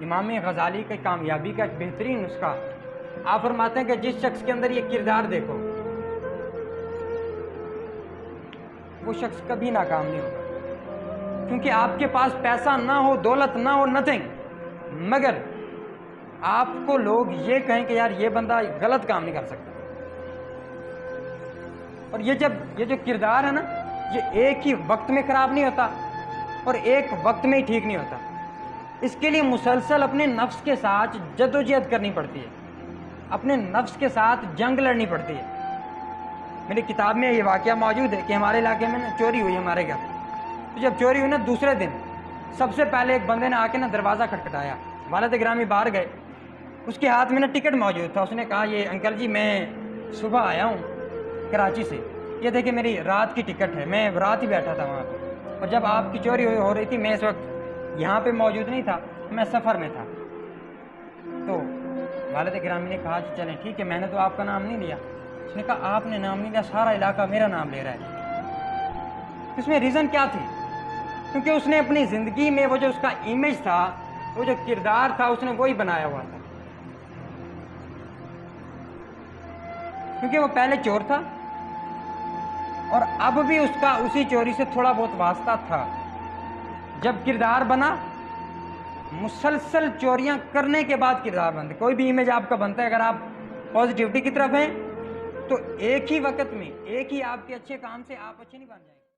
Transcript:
امام غزالی کی کامیابی کا ایک بہترین نسخہ آپ فرماتے ہیں کہ جس شخص کے اندر یہ کردار دیکھو وہ شخص کبھی ناکام نہیں ہوگا، کیونکہ آپ کے پاس پیسہ نہ ہو، دولت نہ ہو، نتھنگ، مگر آپ کو لوگ یہ کہیں کہ یار یہ بندہ غلط کام نہیں کر سکتا۔ اور یہ جو کردار ہے نا، یہ ایک ہی وقت میں خراب نہیں ہوتا اور ایک وقت میں ہی ٹھیک نہیں ہوتا، اس کے لیے مسلسل اپنے نفس کے ساتھ جدوجہد کرنی پڑتی ہے، اپنے نفس کے ساتھ جنگ لڑنی پڑتی ہے۔ میری کتاب میں یہ واقعہ موجود ہے کہ ہمارے علاقے میں نا چوری ہوئی ہمارے گھر، تو جب چوری ہوئی نا دوسرے دن سب سے پہلے ایک بندے نے آ کے نا دروازہ کھٹکھٹایا، والد گرامی باہر گئے، اس کے ہاتھ میں نا ٹکٹ موجود تھا، اس نے کہا یہ انکل جی میں صبح آیا ہوں کراچی سے، یہ دیکھیں میری رات کی ٹکٹ ہے، میں رات ہی بیٹھا تھا وہاں پہ، اور جب آپ کی چوری ہو رہی تھی میں اس وقت یہاں پہ موجود نہیں تھا، میں سفر میں تھا۔ تو والد گرامی نے کہا چلیں ٹھیک ہے، میں نے تو آپ کا نام نہیں لیا۔ اس نے کہا آپ نے نام نہیں لیا، سارا علاقہ میرا نام لے رہا ہے۔ اس میں ریزن کیا تھی؟ کیونکہ اس نے اپنی زندگی میں وہ جو اس کا امیج تھا، وہ جو کردار تھا، اس نے وہی بنایا ہوا تھا، کیونکہ وہ پہلے چور تھا اور اب بھی اس کا اسی چوری سے تھوڑا بہت واسطہ تھا۔ جب کردار بنا، مسلسل چوریاں کرنے کے بعد کردار بنتا ہے۔ کوئی بھی امیج آپ کا بنتا ہے، اگر آپ پازیٹیوٹی کی طرف ہیں تو ایک ہی وقت میں، ایک ہی آپ کے اچھے کام سے آپ اچھے نہیں بن جائیں گے۔